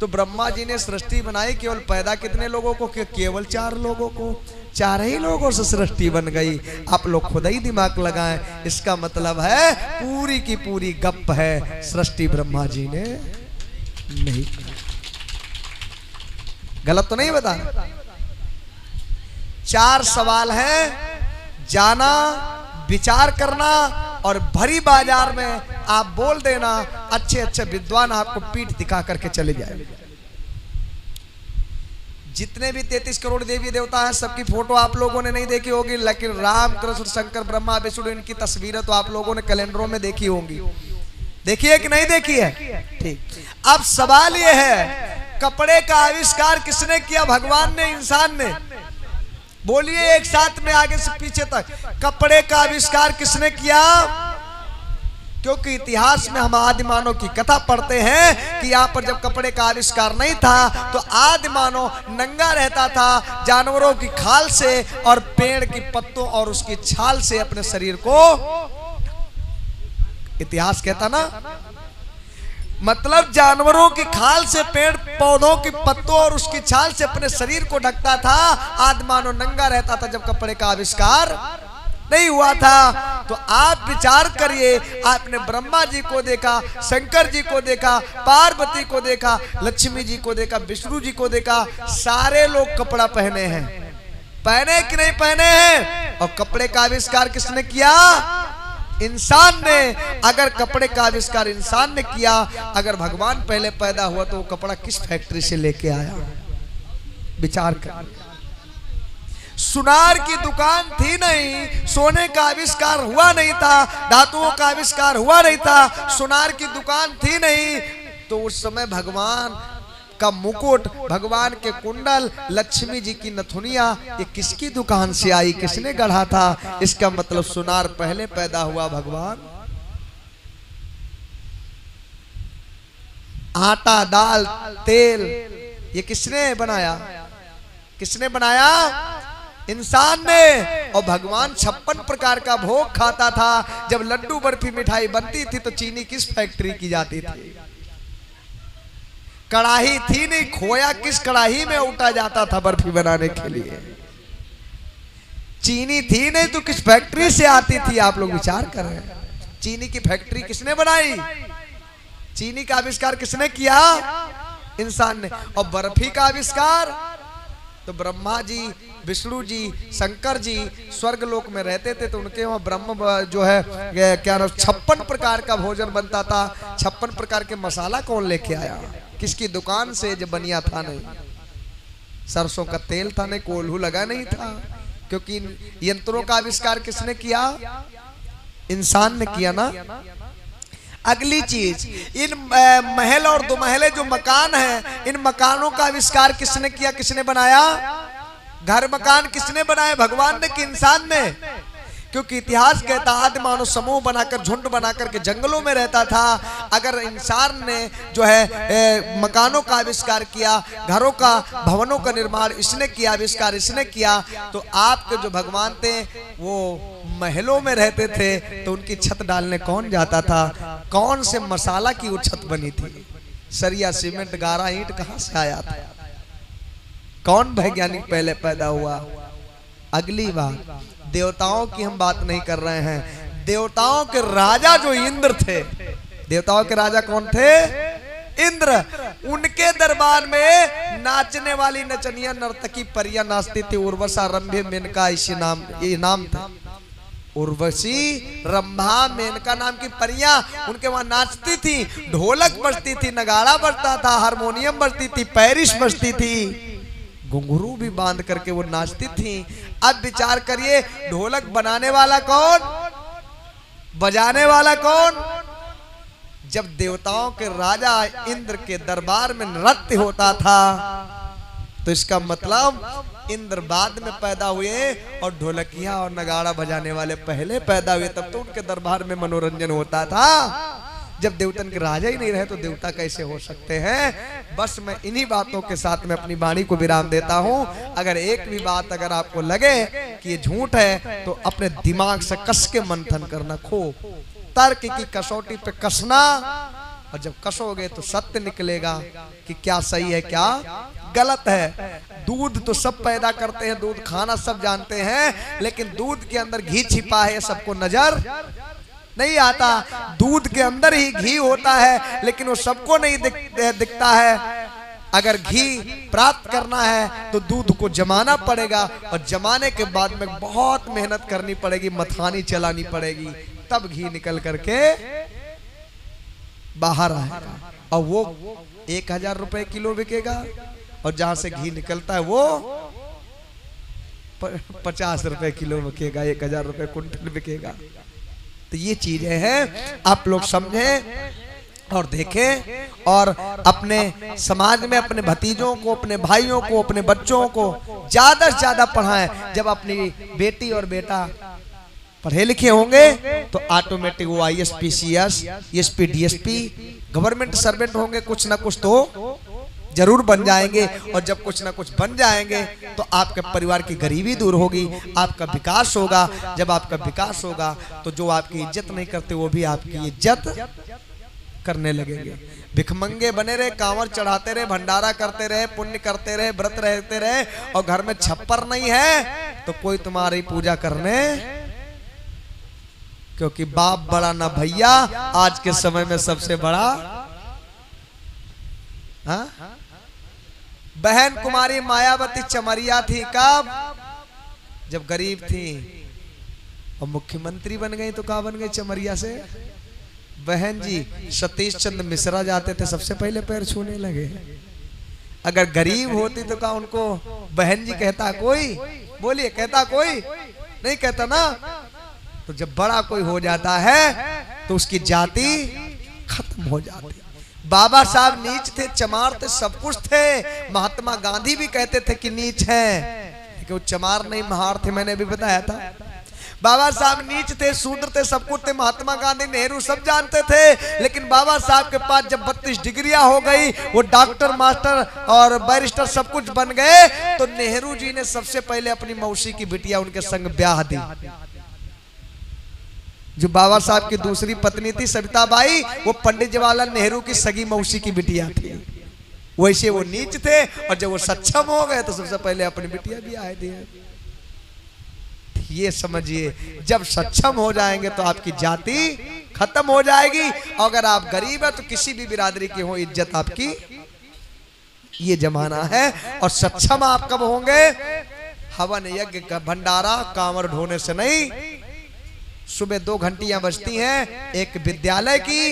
तो ब्रह्मा जी ने सृष्टि बनाई, केवल पैदा कितने लोगों को? केवल 4 लोगों को। 4 ही लोगों से सृष्टि बन गई। आप लोग खुद ही दिमाग लगाएं। इसका मतलब है पूरी की पूरी गप है, सृष्टि ब्रह्मा जी ने नहीं। गलत तो नहीं बता? 4 सवाल हैं, जाना, विचार करना और भरी बाजार में आप बोल देना, अच्छे अच्छे विद्वान आपको पीठ दिखा करके चले जाए। जितने भी 33 करोड़ देवी देवता हैं, सबकी फोटो आप लोगों ने नहीं देखी होगी, लेकिन राम, कृष्ण, शंकर, ब्रह्मा, विष्णु, इनकी तस्वीरें तो आप लोगों ने कैलेंडरों में देखी होंगी। देखी है कि नहीं देखी है? ठीक। अब सवाल यह है, कपड़े का आविष्कार किसने किया? भगवान ने, इंसान ने? बोलिए एक साथ में, आगे से पीछे तक। कपड़े का आविष्कार किसने किया? क्योंकि इतिहास में हम आदि मानव की कथा पढ़ते हैं कि यहाँ पर जब कपड़े का आविष्कार नहीं था तो आदि मानव नंगा रहता था, जानवरों की खाल से और पेड़ की पत्तों और उसकी छाल से अपने शरीर को, इतिहास कहता ना, मतलब जानवरों की खाल से, पेड़ पौधों की पत्तों और उसकी छाल से अपने शरीर को ढकता था। आदि मानव नंगा रहता था जब कपड़े का आविष्कार नहीं हुआ था। तो आप विचार करिए, आपने ब्रह्मा जी को देखा, शंकर जी को देखा, पार्वती को देखा, लक्ष्मी जी को देखा, विष्णु जी को देखा, सारे लोग कपड़ा पहने हैं। पहने कि नहीं पहने हैं? और कपड़े का आविष्कार किसने किया? इंसान ने। अगर कपड़े का आविष्कार इंसान ने किया, अगर भगवान पहले पैदा हुआ तो वो कपड़ा किस फैक्ट्री से लेके आया? विचार कर। सुनार की दुकान थी नहीं, सोने का आविष्कार हुआ नहीं था, धातुओं का आविष्कार हुआ नहीं था, सुनार की दुकान थी नहीं, तो उस समय भगवान का मुकुट, भगवान के कुंडल, लक्ष्मी जी की नथुनिया, ये किसकी दुकान से आई? किसने गढ़ा था? इसका मतलब सुनार पहले पैदा हुआ। भगवान आटा, दाल, तेल, ये किसने बनाया? किसने बनाया? इंसान ने। और भगवान 56 प्रकार का भोग खाता था। जब लड्डू, बर्फी, मिठाई बनती थी तो चीनी किस फैक्ट्री की जाती थी? कढ़ाई थी नहीं, खोया किस कढ़ाई में उठा जाता था बर्फी बनाने के लिए? चीनी थी नहीं तो किस फैक्ट्री से आती थी? आप लोग विचार कर रहे हैं। चीनी की फैक्ट्री किसने बनाई? चीनी का आविष्कार किसने किया? इंसान ने। और बर्फी का आविष्कार तो ब्रह्मा जी, विष्णु जी, शंकर जी स्वर्ग लोक में रहते थे, तो उनके वहां ब्रह्म जो है क्या नाम, 56 प्रकार का भोजन बनता था। 56 प्रकार के मसाला कौन लेके आया? किसकी दुकान से? जब बनिया था नहीं, सरसों का तेल था नहीं, कोल्हू लगा नहीं था। क्योंकि यंत्रों का आविष्कार किसने किया? इंसान ने किया ना। अगली चीज, इन महल और 2 महले जो मकान हैं, इन मकानों का आविष्कार किसने किया? किसने बनाया? घर मकान किसने बनाए? भगवान ने कि इंसान ने? क्योंकि इतिहास कहता आदि मानव समूह बनाकर, झुंड बनाकर के जंगलों में रहता था। अगर इंसान ने जो है मकानों का आविष्कार किया, घरों का, भवनों का निर्माण इसने किया, आविष्कार इसने किया, तो आपके जो भगवान थे वो महलों में रहते थे, तो उनकी छत डालने कौन जाता था? कौन से मसाला की वो छत बनी थी? सरिया, सीमेंट, गारा, ईंट कहां से आया था? कौन वैज्ञानिक पहले पैदा हुआ? अगली बात, देवताओं की हम बात नहीं कर रहे हैं। देवताओं के राजा जो इंद्र थे, देवताओं के राजा कौन थे? इंद्र। उनके दरबार में नाचने वाली नचनिया, नर्तकी, परियां नाचती थी। उर्वशा, रंभे, मेनका, इसी नाम, ये नाम था। उर्वशी, रंभा, मेनका नाम की परियां उनके वहां नाचती थी। ढोलक बजती थी, नगाड़ा बजता था, हारमोनियम बजती थी, पैरिश बजती थी, घुंघरू भी बांध करके वो नाचती थी। अब विचार करिए, ढोलक बनाने वाला कौन? बजाने वाला कौन? जब देवताओं के राजा इंद्र के दरबार में नृत्य होता था, तो इसका मतलब इंद्र बाद में पैदा हुए और ढोलकिया और नगाड़ा बजाने वाले पहले पैदा हुए। तब तो उनके दरबार में मनोरंजन होता था। जब देवतन के राजा ही नहीं रहे तो देवता कैसे हो सकते हैं? बस मैं इन्हीं बातों के साथ में अपनी वाणी को विराम देता हूं। अगर एक भी बात अगर आपको लगे कि ये झूठ है तो अपने दिमाग से कस के मंथन करना, खो तर्क की कसौटी पे कसना, और जब कसोगे तो सत्य निकलेगा कि क्या सही है क्या गलत है। दूध तो सब पैदा करते हैं, दूध खाना सब जानते हैं, लेकिन दूध के अंदर घी छिपा है सबको नजर नहीं आता। दूध के अंदर ही घी होता है, लेकिन वो सबको नहीं दिखता है। अगर घी प्राप्त करना है तो दूध को जमाना पड़ेगा, और जमाने के बाद में बहुत मेहनत करनी पड़ेगी, मथानी चलानी पड़ेगी, तब घी निकल करके बाहर आएगा। और वो 1000 रुपए किलो बिकेगा, और जहां से घी निकलता है वो 50 रुपए किलो बिकेगा, 1000 रुपए कुंटल बिकेगा। तो ये चीजें हैं, आप लोग समझें और देखें, और अपने समाज में अपने भतीजों को, अपने भाइयों को, अपने बच्चों को ज्यादा से ज्यादा पढ़ाएं। जब अपनी बेटी और बेटा पढ़े लिखे होंगे तो ऑटोमेटिक वो IAS PCS ESP DSP government servant होंगे, कुछ ना कुछ तो जरूर बन जाएंगे। और जब कुछ ना कुछ बन जाएंगे तो आपके परिवार की गरीबी दूर होगी, आपका विकास होगा। जब आपका विकास होगा तो जो आपकी इज्जत नहीं करते वो भी आपकी इज्जत करने लगेंगे। भिखमंगे बने रहे, कांवर चढ़ाते रहे, भंडारा करते रहे, पुण्य करते रहे, व्रत रहते रहे, और घर में छप्पर नहीं है तो कोई तुम्हारी पूजा करने, क्योंकि बाप बड़ा ना भैया आज के समय में सबसे बड़ा। हाँ? बहन कुमारी मायावती चमरिया थी कब? जब गरीब थी, और मुख्यमंत्री बन गई तो कहाँ बन गई? चमरिया से। बहन जी सतीश चंद्र मिश्रा जाते थे, सबसे पहले पैर छूने लगे। अगर गरीब होती तो क्या उनको बहन जी कहता कोई? बोलिए, कहता कोई? नहीं कहता ना। तो जब बड़ा कोई हो जाता है तो उसकी जाति खत्म हो जाती। बाबा साहब नीच थे, चमार थे, सब कुछ थे। महात्मा गांधी भी कहते थे कि नीच है, लेकिन वो चमार नहीं महार थे, मैंने भी बताया था। बाबा साहब नीच थे, शूद्र थे, सब कुछ थे। महात्मा गांधी, नेहरू सब जानते थे, लेकिन बाबा साहब के पास जब 32 डिग्रियां हो गई, वो डॉक्टर, मास्टर और बैरिस्टर सब कुछ बन गए, तो नेहरू जी ने सबसे पहले अपनी मौसी की बिटिया उनके संग ब्याह दी। जो बाबा साहब की दूसरी पत्नी थी सविताबाई, वो पंडित जवाहरलाल नेहरू की सगी मौसी की बिटिया थी। वैसे वो नीच थे, और जब वो सक्षम हो गए तो सबसे पहले अपनी बिटिया भी आए थे। ये समझिए, जब सक्षम हो जाएंगे तो आपकी जाति खत्म हो जाएगी। अगर आप गरीब है तो किसी भी बिरादरी की हो, इज्जत आपकी। ये जमाना है। और सक्षम आप कब होंगे? हवन यज्ञ का भंडारा कांवर ढोने से नहीं। सुबह 2 घंटियां बजती हैं, एक विद्यालय की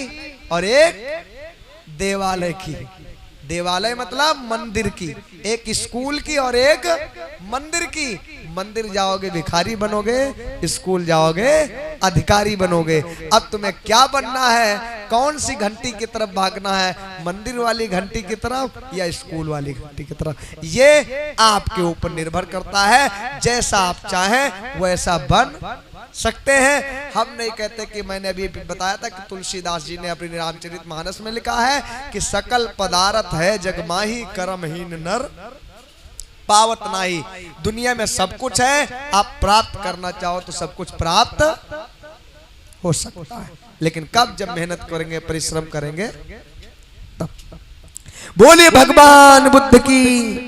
और एक देवालय की। देवालय मतलब मंदिर की, एक स्कूल की और एक मंदिर की। मंदिर जाओगे भिखारी बनोगे, स्कूल जाओगे अधिकारी बनोगे। अब तुम्हें क्या बनना है? कौन सी घंटी की तरफ भागना है? मंदिर वाली घंटी की तरफ या स्कूल वाली घंटी की तरफ? ये आपके ऊपर निर्भर करता है। जैसा आप चाहें वैसा बन सकते हैं। हम नहीं कहते कि, मैंने अभी बताया था कि तुलसीदास जी ने अपनी रामचरितमानस में लिखा है कि सकल पदार्थ है जगमाही, कर्महीन नर पावत नाही। दुनिया में सब कुछ है, आप प्राप्त करना चाहो तो सब कुछ प्राप्त हो सकता है, लेकिन कब? जब मेहनत करेंगे, परिश्रम करेंगे तब। बोलिए भगवान बुद्ध की।